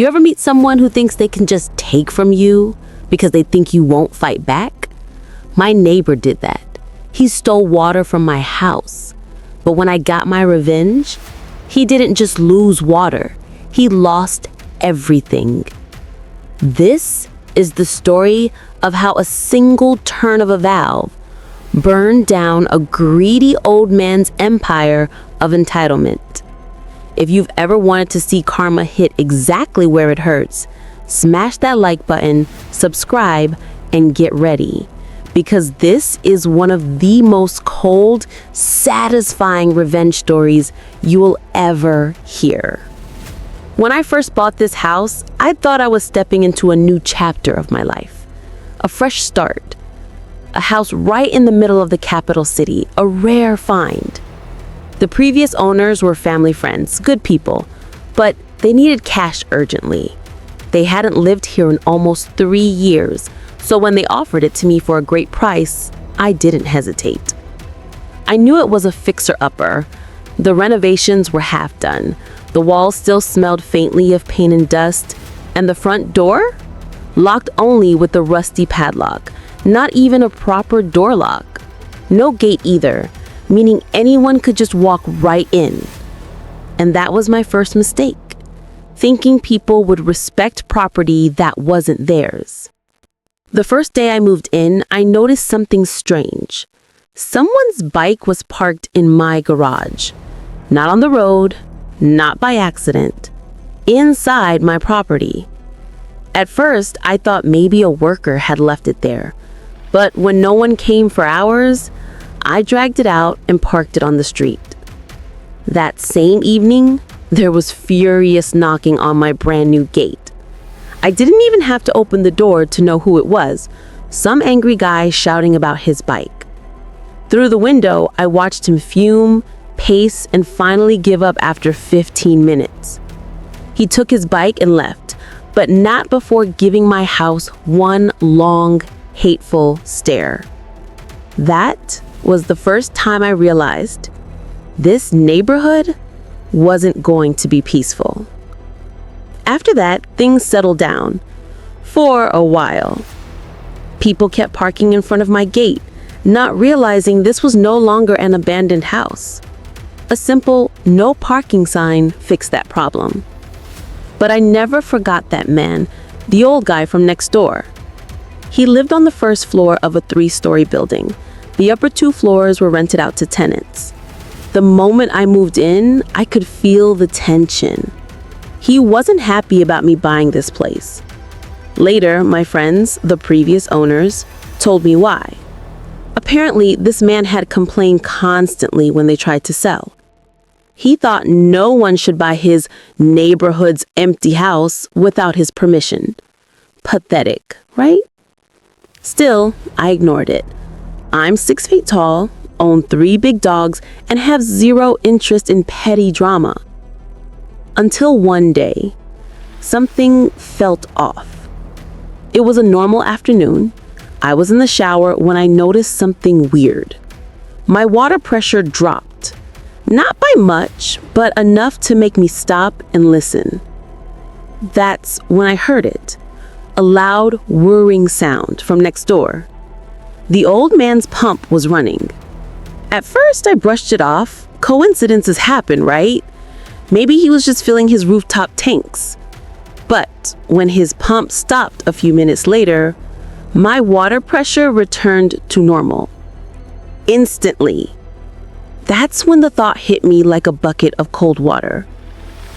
You ever meet someone who thinks they can just take from you because they think you won't fight back? My neighbor did that. He stole water from my house. But when I got my revenge, he didn't just lose water. He lost everything. This is the story of how a single turn of a valve burned down a greedy old man's empire of entitlement. If you've ever wanted to see karma hit exactly where it hurts, smash that like button, subscribe, and get ready. Because this is one of the most cold, satisfying revenge stories you will ever hear. When I first bought this house, I thought I was stepping into a new chapter of my life. A fresh start. A house right in the middle of the capital city, a rare find. The previous owners were family friends, good people, but they needed cash urgently. They hadn't lived here in almost 3 years, so when they offered it to me for a great price, I didn't hesitate. I knew it was a fixer-upper. The renovations were half done. The walls still smelled faintly of paint and dust, and the front door? Locked only with a rusty padlock, not even a proper door lock. No gate either, meaning anyone could just walk right in. And that was my first mistake, thinking people would respect property that wasn't theirs. The first day I moved in, I noticed something strange. Someone's bike was parked in my garage. Not on the road, not by accident. Inside my property. At first, I thought maybe a worker had left it there. But when no one came for hours, I dragged it out and parked it on the street. That same evening, there was furious knocking on my brand new gate. I didn't even have to open the door to know who it was. Some angry guy shouting about his bike. Through the window, I watched him fume, pace, and finally give up after 15 minutes. He took his bike and left, but not before giving my house one long, hateful stare. That was the first time I realized this neighborhood wasn't going to be peaceful. After that, things settled down. For a while. People kept parking in front of my gate, not realizing this was no longer an abandoned house. A simple no parking sign fixed that problem. But I never forgot that man, the old guy from next door. He lived on the first floor of a 3-story building. The upper 2 floors were rented out to tenants. The moment I moved in, I could feel the tension. He wasn't happy about me buying this place. Later, my friends, the previous owners, told me why. Apparently, this man had complained constantly when they tried to sell. He thought no one should buy his neighborhood's empty house without his permission. Pathetic, right? Still, I ignored it. I'm 6 feet tall, own 3 big dogs, and have zero interest in petty drama. Until one day, something felt off. It was a normal afternoon. I was in the shower when I noticed something weird. My water pressure dropped. Not by much, but enough to make me stop and listen. That's when I heard it. A loud, whirring sound from next door. The old man's pump was running. At first, I brushed it off. Coincidences happen, right? Maybe he was just filling his rooftop tanks. But when his pump stopped a few minutes later, my water pressure returned to normal. Instantly. That's when the thought hit me like a bucket of cold water.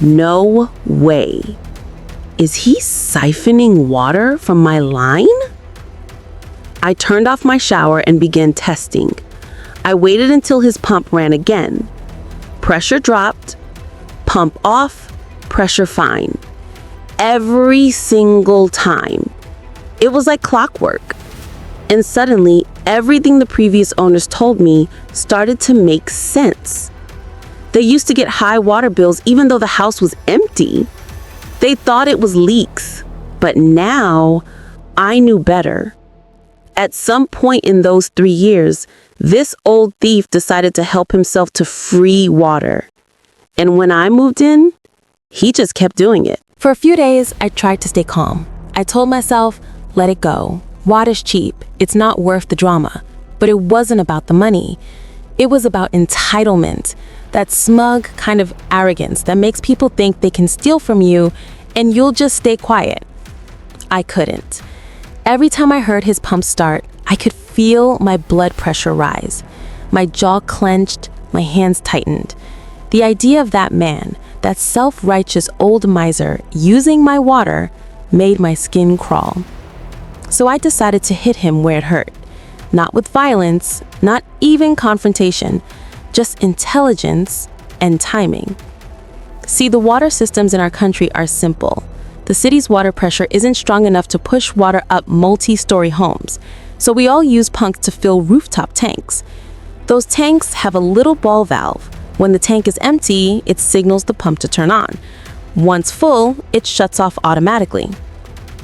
No way. Is he siphoning water from my line? I turned off my shower and began testing. I waited until his pump ran again. Pressure dropped. Pump off, pressure fine. Every single time. It was like clockwork. And suddenly, everything the previous owners told me started to make sense. They used to get high water bills even though the house was empty. They thought it was leaks. But now, I knew better. At some point in those 3 years, this old thief decided to help himself to free water. And when I moved in, he just kept doing it. For a few days, I tried to stay calm. I told myself, let it go. Water's cheap. It's not worth the drama. But it wasn't about the money. It was about entitlement, that smug kind of arrogance that makes people think they can steal from you and you'll just stay quiet. I couldn't. Every time I heard his pump start, I could feel my blood pressure rise. My jaw clenched, my hands tightened. The idea of that man, that self-righteous old miser, using my water made my skin crawl. So I decided to hit him where it hurt. Not with violence, not even confrontation, just intelligence and timing. See, the water systems in our country are simple. The city's water pressure isn't strong enough to push water up multi-story homes, so we all use pumps to fill rooftop tanks. Those tanks have a little ball valve. When the tank is empty, it signals the pump to turn on. Once full, it shuts off automatically.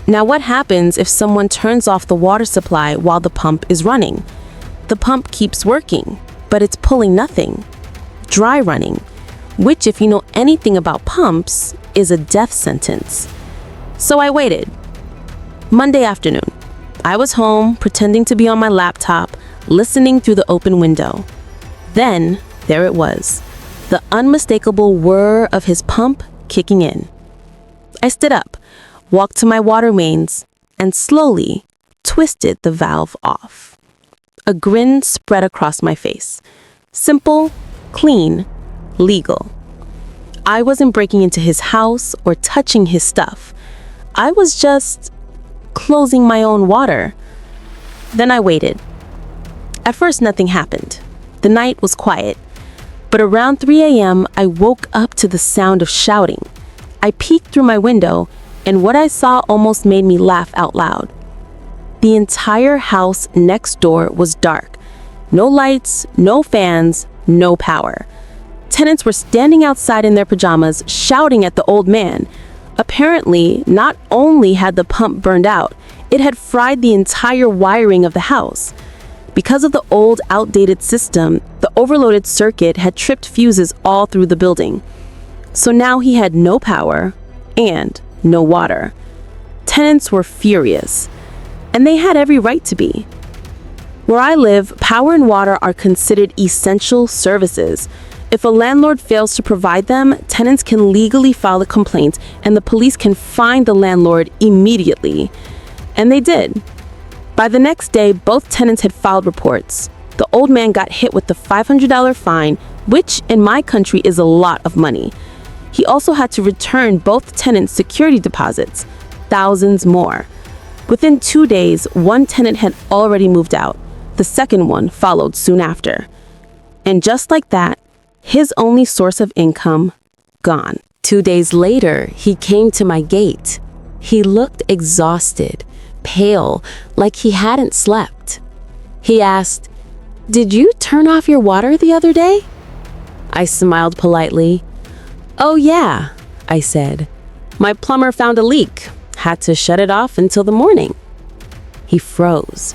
Now, what happens if someone turns off the water supply while the pump is running? The pump keeps working, but it's pulling nothing. Dry running, which, if you know anything about pumps, is a death sentence. So I waited. Monday afternoon, I was home, pretending to be on my laptop, listening through the open window. Then, there it was, the unmistakable whir of his pump kicking in. I stood up, walked to my water mains, and slowly twisted the valve off. A grin spread across my face. Simple, clean, legal. I wasn't breaking into his house or touching his stuff. I was just closing my own water. Then I waited. At first, nothing happened. The night was quiet. But around 3 a.m., I woke up to the sound of shouting. I peeked through my window, and what I saw almost made me laugh out loud. The entire house next door was dark. No lights, no fans, no power. Tenants were standing outside in their pajamas, shouting at the old man. Apparently, not only had the pump burned out, it had fried the entire wiring of the house. Because of the old, outdated system, the overloaded circuit had tripped fuses all through the building. So now he had no power and no water. Tenants were furious, and they had every right to be. Where I live, power and water are considered essential services. If a landlord fails to provide them, tenants can legally file a complaint, and the police can fine the landlord immediately. And they did. By the next day, both tenants had filed reports. The old man got hit with the $500 fine, which in my country is a lot of money. He also had to return both tenants' security deposits, thousands more. Within 2 days, one tenant had already moved out. The second one followed soon after. And just like that, his only source of income, gone. 2 days later, he came to my gate. He looked exhausted, pale, like he hadn't slept. He asked, "Did you turn off your water the other day?" I smiled politely. "Oh yeah," I said. "My plumber found a leak. Had to shut it off until the morning." He froze.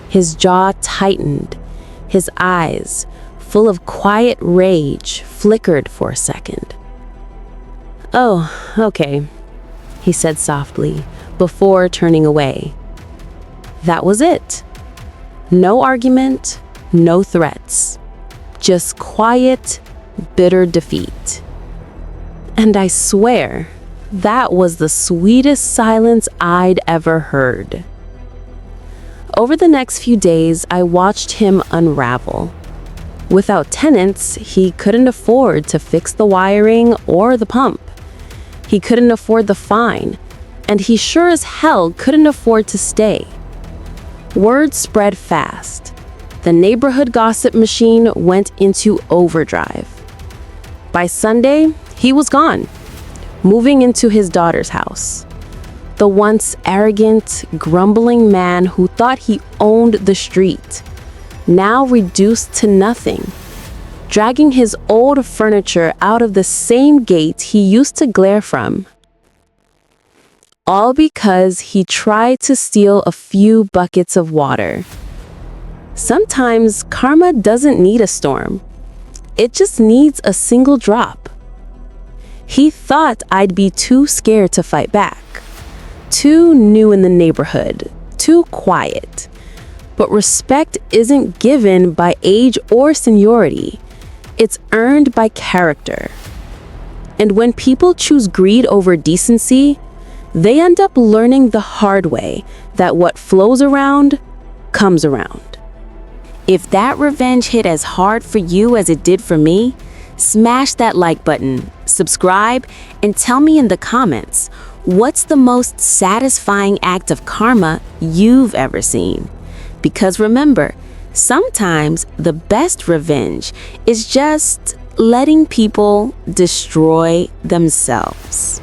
His jaw tightened. His eyes, full of quiet rage, flickered for a second. "Oh, okay," he said softly, before turning away. That was it. No argument, no threats. Just quiet, bitter defeat. And I swear, that was the sweetest silence I'd ever heard. Over the next few days, I watched him unravel. Without tenants, he couldn't afford to fix the wiring or the pump. He couldn't afford the fine, and he sure as hell couldn't afford to stay. Word spread fast. The neighborhood gossip machine went into overdrive. By Sunday, he was gone, moving into his daughter's house. The once arrogant, grumbling man who thought he owned the street, now reduced to nothing, dragging his old furniture out of the same gate he used to glare from. All because he tried to steal a few buckets of water. Sometimes karma doesn't need a storm. It just needs a single drop. He thought I'd be too scared to fight back, too new in the neighborhood, too quiet. But respect isn't given by age or seniority. It's earned by character. And when people choose greed over decency, they end up learning the hard way that what flows around comes around. If that revenge hit as hard for you as it did for me, smash that like button, subscribe, and tell me in the comments, what's the most satisfying act of karma you've ever seen? Because remember, sometimes the best revenge is just letting people destroy themselves.